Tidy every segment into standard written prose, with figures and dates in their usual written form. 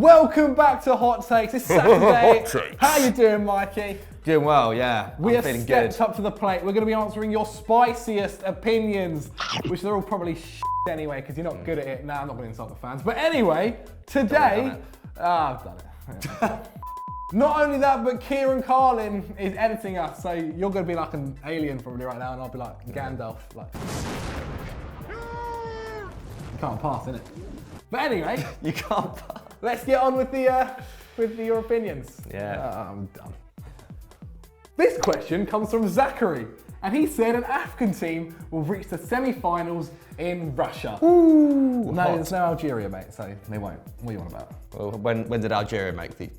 Welcome back to Hot Takes. It's Saturday. Hot Takes. How you doing, Mikey? Doing well, yeah. We I'm have feeling stepped good. up to the plate. We're going to be answering your spiciest opinions, which they're all probably anyway, because you're not good at it. Nah, I'm not going to insult the fans. But anyway, today... I've done it. Yeah. Not only that, but Kieran Carlin is editing us, so you're going to be like an alien probably right now, and I'll be like Gandalf. Like, you can't pass, innit? But anyway, You can't pass. let's get on with your opinions. Yeah. I'm done. This question comes from Zachary, and he said an African team will reach the semi-finals in Russia. Ooh, No, hot. there's no Algeria, mate, so they won't. What are you on about? Well, when did Algeria make the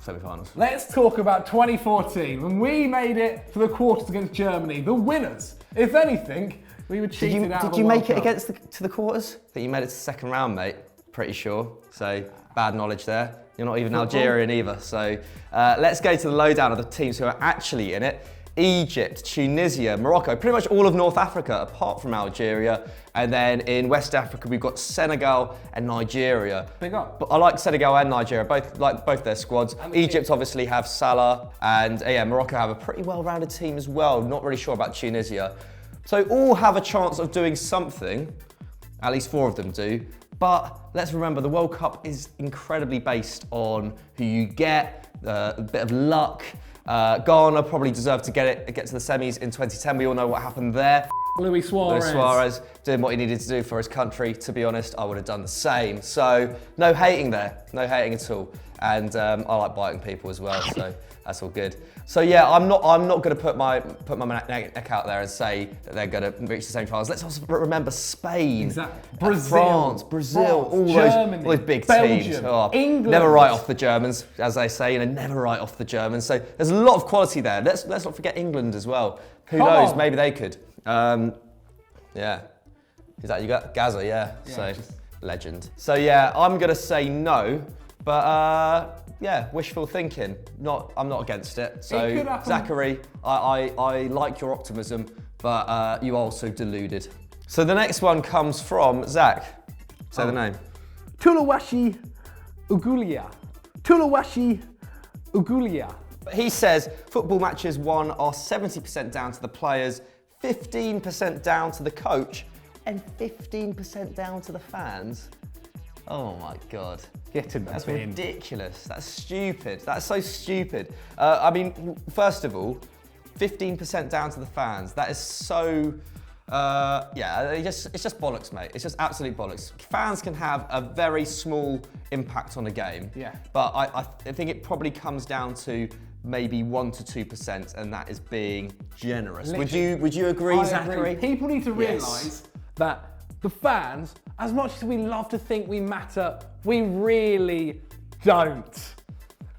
semi-finals? Let's talk about 2014, when we made it to the quarters against Germany, the winners. If anything, we were cheated out of Did the you World make it Cup. against to the quarters? I think you made it to the second round, mate. Pretty sure. So bad knowledge there. You're not even Football. Algerian either. So let's go to the lowdown of the teams who are actually in it. Egypt, Tunisia, Morocco, pretty much all of North Africa apart from Algeria. And then in West Africa, we've got Senegal and Nigeria. Big up. But I like Senegal and Nigeria, both their squads. And the Egypt team. obviously have Salah, and Morocco have a pretty well-rounded team as well. Not really sure about Tunisia. So all have a chance of doing something, at least 4 of them do. But let's remember, the World Cup is incredibly based on who you get, a bit of luck. Ghana probably deserved to get to the semis in 2010. We all know what happened there. Luis Suarez. Luis Suarez doing what he needed to do for his country. To be honest, I would have done the same. So no hating there, no hating at all. And I like biting people as well, so that's all good. So yeah, I'm not going to put my neck out there and say that they're going to reach the semi-finals. Let's also remember Spain, Exactly. France, Brazil, all those big Belgium, teams. Oh, England. Never write off the Germans, as they say, never write off the Germans. So there's a lot of quality there. Let's not forget England as well. Who Come knows? on. Maybe they could. Yeah. Is that you got Gaza? Yeah. So legend. So yeah, I'm gonna say no, but yeah, wishful thinking. I'm not against it. So It could happen. Zachary, I like your optimism, but you also deluded. So the next one comes from Zach. Say the name. Tuluwashi Ugulia. Tuluwashi Ugulia. He says football matches won are 70% down to the players, 15% down to the coach, and 15% down to the fans. Oh my God. Get in That's that bin. ridiculous. That's stupid. That's so stupid. I mean, first of all, 15% down to the fans. That is so, it's just bollocks, mate. It's just absolute bollocks. Fans can have a very small impact on a game. Yeah. But I think it probably comes down to maybe 1 to 2%, and that is being generous. Literally. Would you agree, I Zachary? agree. People need to Yes. realise that the fans, as much as we love to think we matter, we really don't.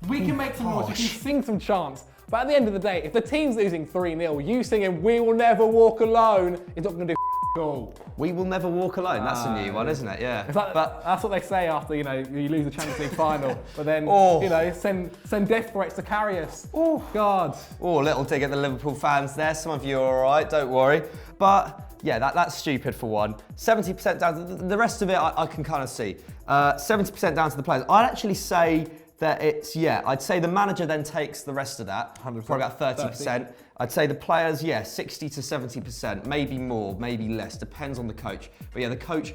We can make some noise, we can sing some chants, but at the end of the day, if the team's losing 3-0, you singing "We Will Never Walk Alone" is not going to do all. We will never walk alone. That's a new one, isn't it? Yeah. It's like, But that's what they say after you lose the Champions League final, but then Oh. send death threats to carry us. Oh God! oh, a little dig at the Liverpool fans there. Some of you are all right, don't worry. But yeah, that's stupid for one. 70% down. The rest of it, I can kind of see. 70% down to the players. I'd actually say that I'd say the manager then takes the rest of that. 100%. Probably about 30%. I'd say the players, 60 to 70%, maybe more, maybe less, depends on the coach. But yeah, the coach,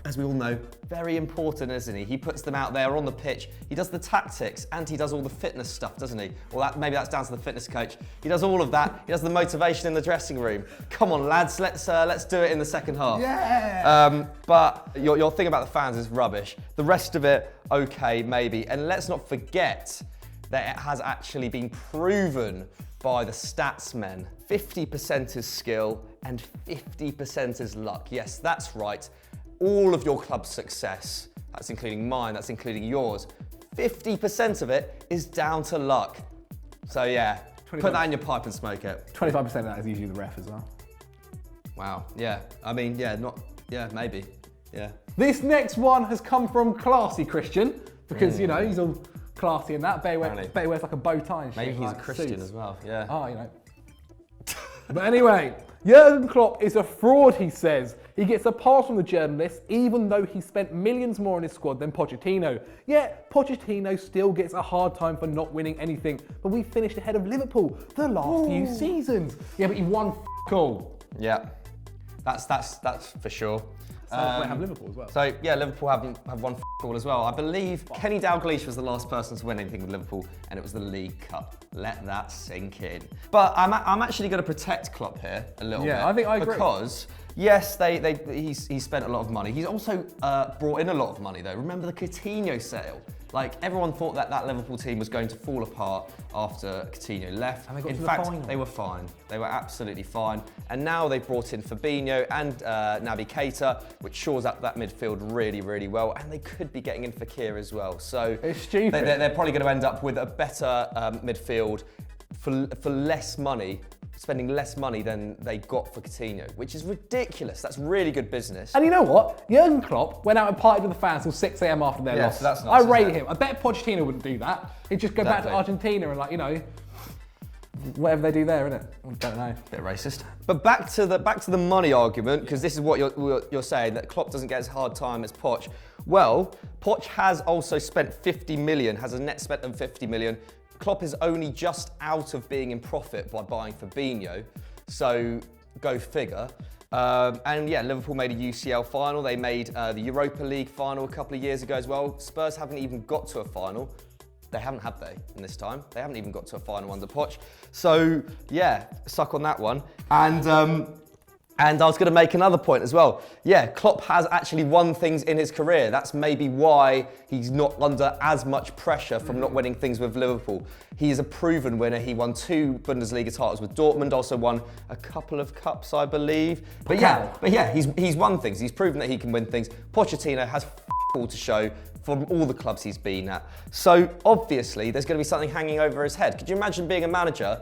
as we all know, very important, isn't he? He puts them out there on the pitch. He does the tactics and he does all the fitness stuff, doesn't he? Or maybe that's down to the fitness coach. He does all of that. He does the motivation in the dressing room. Come on, lads, let's do it in the second half. Yeah. But your thing about the fans is rubbish. The rest of it, okay, maybe. And let's not forget that it has actually been proven by the stats men. 50% is skill and 50% is luck. Yes, that's right. All of your club's success, that's including mine, that's including yours, 50% of it is down to luck. So yeah, put that in your pipe and smoke it. 25% of that is usually the ref as well. Wow, yeah. I mean, maybe. Yeah. This next one has come from Classy Christian, because, he's all classy and that. Bet he wears like a bow tie and shit. Maybe he's like a Christian suits. as well, yeah. But anyway, Jurgen Klopp is a fraud, he says. He gets a pass from the journalists, even though he spent millions more on his squad than Pochettino. Yet, Pochettino still gets a hard time for not winning anything, but we finished ahead of Liverpool the last few seasons. Yeah, but he won all. Yeah, that's for sure. So they have Liverpool as well. So yeah, Liverpool have won all as well. I believe Kenny Dalglish was the last person to win anything with Liverpool, and it was the League Cup. Let that sink in. But I'm actually going to protect Klopp here a little bit. Yeah, I think I agree. Because yes, he's spent a lot of money. He's also brought in a lot of money though. Remember the Coutinho sale? Like everyone thought that Liverpool team was going to fall apart after Coutinho left. And they got in to fact, the final. they were fine. They were absolutely fine. And now they've brought in Fabinho and Naby Keita, which shores up that midfield really, really well. And they could be getting in Fekir as well. So it's stupid. They're probably going to end up with a better midfield for less money, spending less money than they got for Coutinho, which is ridiculous. That's really good business. And you know what? Jurgen Klopp went out and partied with the fans till 6 a.m. after their loss. So that's nice, I rate isn't it? him. I bet Pochettino wouldn't do that. He'd just go back to Argentina and like, you know, whatever they do there, innit? I don't know. Bit racist. But back to the money argument, because this is what you're saying, that Klopp doesn't get as hard time as Poch. Well, Poch has also spent 50 million, has a net spent of 50 million. Klopp is only just out of being in profit by buying Fabinho, so go figure. And yeah, Liverpool made a UCL final. They made the Europa League final a couple of years ago as well. Spurs haven't even got to a final. They haven't, have they, in this time? They haven't even got to a final under Poch. So yeah, suck on that one. And I was going to make another point as well. Yeah, Klopp has actually won things in his career. That's maybe why he's not under as much pressure from not winning things with Liverpool. He is a proven winner. He won 2 Bundesliga titles with Dortmund, also won a couple of cups, I believe. But yeah, he's won things. He's proven that he can win things. Pochettino has all to show from all the clubs he's been at. So obviously there's going to be something hanging over his head. Could you imagine being a manager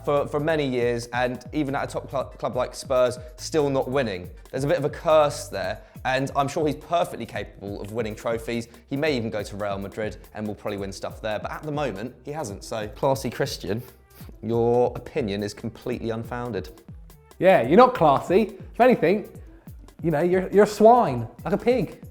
for many years and even at a top club like Spurs still not winning? There's a bit of a curse there, and I'm sure he's perfectly capable of winning trophies. He may even go to Real Madrid and will probably win stuff there, but at the moment he hasn't. So classy Christian, your opinion is completely unfounded. Yeah, you're not classy. If anything, you know, you're a swine, like a pig.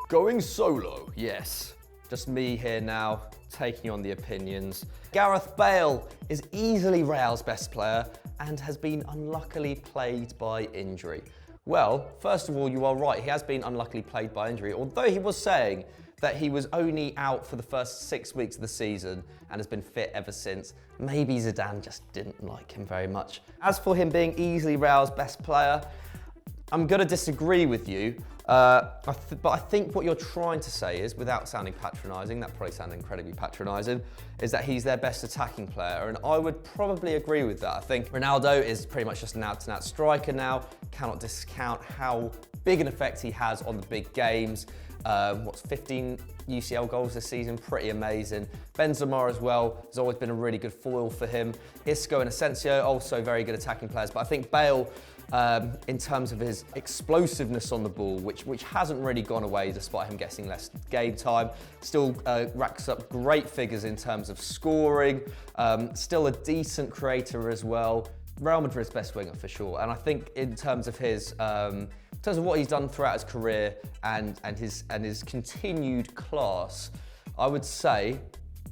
Going solo, yes. Just me here now, taking on the opinions. Gareth Bale is easily Real's best player and has been unluckily plagued by injury. Well, first of all, you are right. He has been unluckily plagued by injury, although he was saying that he was only out for the first 6 weeks of the season and has been fit ever since. Maybe Zidane just didn't like him very much. As for him being easily Real's best player, I'm going to disagree with you, but I think what you're trying to say is, without sounding patronising, that probably sounded incredibly patronising, is that he's their best attacking player, and I would probably agree with that. I think Ronaldo is pretty much just an out-and-out striker now, cannot discount how big an effect he has on the big games. 15 UCL goals this season, pretty amazing. Benzema as well has always been a really good foil for him. Isco and Asensio, also very good attacking players, but I think Bale, in terms of his explosiveness on the ball, which hasn't really gone away despite him getting less game time, still racks up great figures in terms of scoring, still a decent creator as well. Real Madrid's best winger for sure, and I think in terms of his in terms of what he's done throughout his career and his continued class, I would say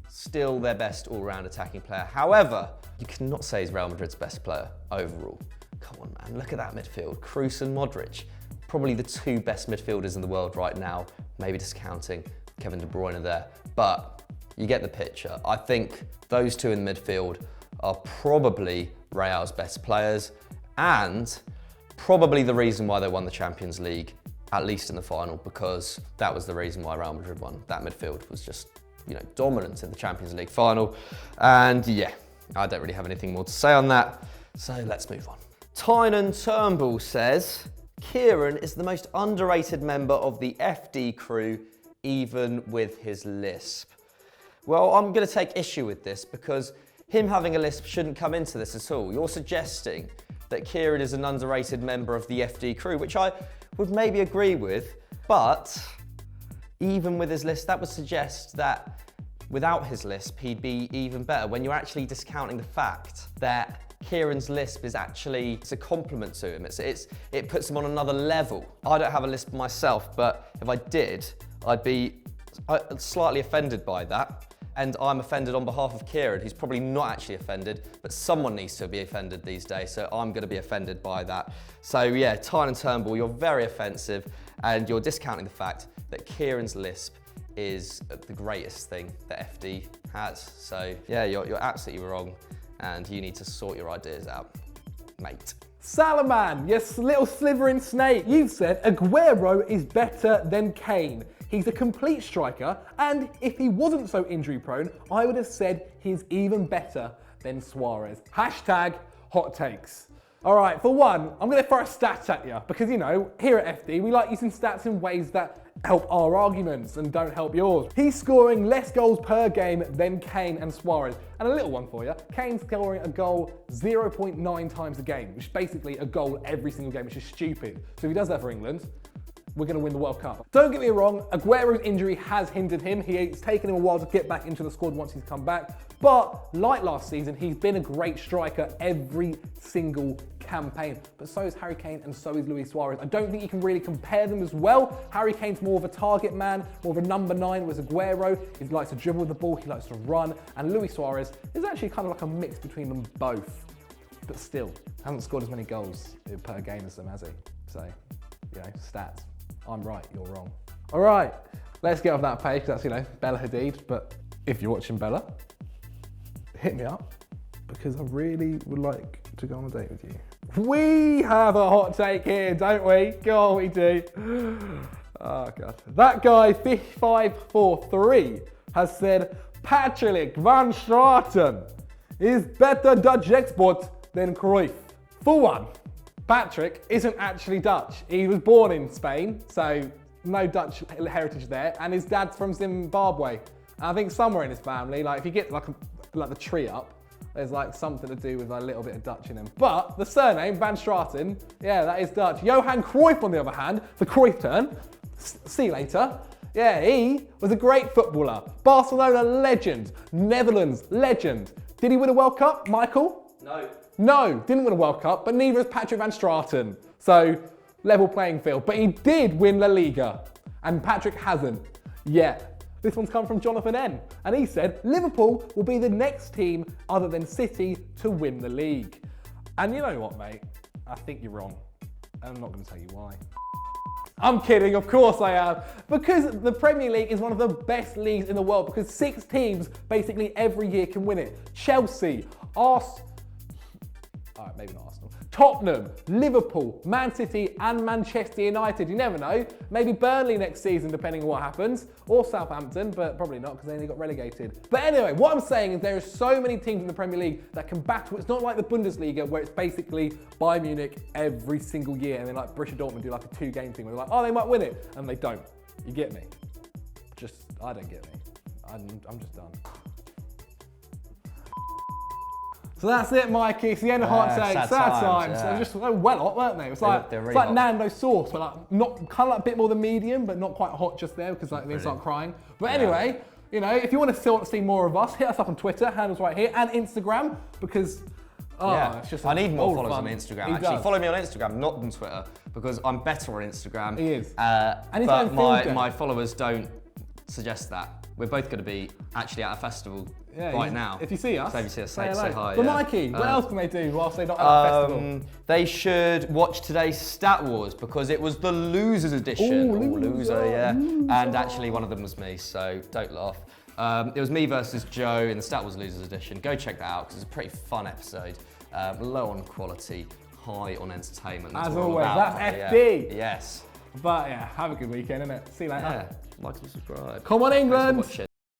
still their best all-round attacking player. However, you cannot say he's Real Madrid's best player overall. Come on, man, look at that midfield. Kroos and Modric, probably the 2 best midfielders in the world right now, maybe discounting Kevin De Bruyne there, but you get the picture. I think those 2 in the midfield are probably Real's best players and probably the reason why they won the Champions League, at least in the final, because that was the reason why Real Madrid won. That midfield was just, you know, dominant in the Champions League final. And yeah, I don't really have anything more to say on that, so let's move on. Tynan Turnbull says, Kieran is the most underrated member of the FD crew, even with his lisp. Well, I'm going to take issue with this because him having a lisp shouldn't come into this at all. You're suggesting that Kieran is an underrated member of the FD crew, which I would maybe agree with, but even with his lisp, that would suggest that without his lisp, he'd be even better when you're actually discounting the fact that Kieran's lisp is actually, it's a compliment to him. It puts him on another level. I don't have a lisp myself, but if I did, I'd be slightly offended by that. And I'm offended on behalf of Kieran, who's probably not actually offended, but someone needs to be offended these days, so I'm going to be offended by that. So yeah, Tyne and Turnbull, you're very offensive, and you're discounting the fact that Kieran's lisp is the greatest thing that FD has. So yeah, you're absolutely wrong, and you need to sort your ideas out, mate. Salaman, you little slithering snake, you've said Aguero is better than Kane. He's a complete striker, and if he wasn't so injury prone, I would have said he's even better than Suarez. Hashtag hot takes. All right, for one, I'm gonna throw a stat at you, because you know, here at FD, we like using stats in ways that help our arguments and don't help yours. He's scoring less goals per game than Kane and Suarez. And a little one for you, Kane's scoring a goal 0.9 times a game, which is basically a goal every single game, which is stupid. So if he does that for England, we're going to win the World Cup. Don't get me wrong, Aguero's injury has hindered him. It's taken him a while to get back into the squad once he's come back. But like last season, he's been a great striker every single campaign. But so is Harry Kane and so is Luis Suarez. I don't think you can really compare them as well. Harry Kane's more of a target man, more of a number 9, whereas Aguero, he likes to dribble the ball, he likes to run. And Luis Suarez is actually kind of like a mix between them both. But still, hasn't scored as many goals per game as them, has he? So, you know, stats. I'm right, you're wrong. All right, let's get off that page, because that's, you know, Bella Hadid. But if you're watching Bella, hit me up, because I really would like to go on a date with you. We have a hot take here, don't we? God, we do. Oh, God. That guy, 5543, has said, Patrick van Straten is better Dutch export than Cruyff. For one, Patrick isn't actually Dutch. He was born in Spain, so no Dutch heritage there, and his dad's from Zimbabwe. And I think somewhere in his family, like if you get like the tree up, there's like something to do with a little bit of Dutch in him. But the surname, Van Straten, yeah, that is Dutch. Johan Cruyff, on the other hand, the Cruyff turn, see you later. Yeah, he was a great footballer. Barcelona legend, Netherlands legend. Did he win a World Cup, Michael? No. No, didn't win a World Cup, but neither has Patrick van Straten. So, level playing field. But he did win La Liga, and Patrick hasn't yet. This one's come from Jonathan N. And he said, Liverpool will be the next team other than City to win the league. And you know what, mate? I think you're wrong. And I'm not going to tell you why. I'm kidding, of course I am. Because the Premier League is one of the best leagues in the world, because 6 teams basically every year can win it. Chelsea, Arsenal, maybe not Arsenal, Tottenham, Liverpool, Man City and Manchester United. You never know. Maybe Burnley next season, depending on what happens. Or Southampton, but probably not because they only got relegated. But anyway, what I'm saying is there are so many teams in the Premier League that can battle. It's not like the Bundesliga where it's basically Bayern Munich every single year, and then like Borussia Dortmund do like a 2-game thing where they're like, oh, they might win it, and they don't. You get me? I don't get me. I'm just done. So that's it, Mikey. It's the end of hot takes. Sad times. Yeah. They were just well hot, weren't they? It's like really it's like hot. Nando sauce, but like not kind of like a bit more than medium, but not quite hot just there because like they start crying. But anyway, you know, if you want to see more of us, hit us up on Twitter, handles right here, and Instagram, because it's just I need more followers fun. on Instagram. He Actually, does. follow me on Instagram, not on Twitter, because I'm better on Instagram. He is. And he's but having field day. my followers don't suggest that. We're both going to be actually at a festival right now. If you see us, so if you see us, say hello. hi. But yeah. Mikey, what else can they do whilst they're not at the festival? They should watch today's Stat Wars because it was the losers edition. Loser, yeah. And actually one of them was me, so don't laugh. It was me versus Joe in the Stat Wars losers edition. Go check that out because it's a pretty fun episode. Low on quality, high on entertainment. As what always, we're all about. that's FD. Yes. But yeah, have a good weekend, innit? See you later. Yeah. Like and subscribe. Come on, Thanks for England! watching.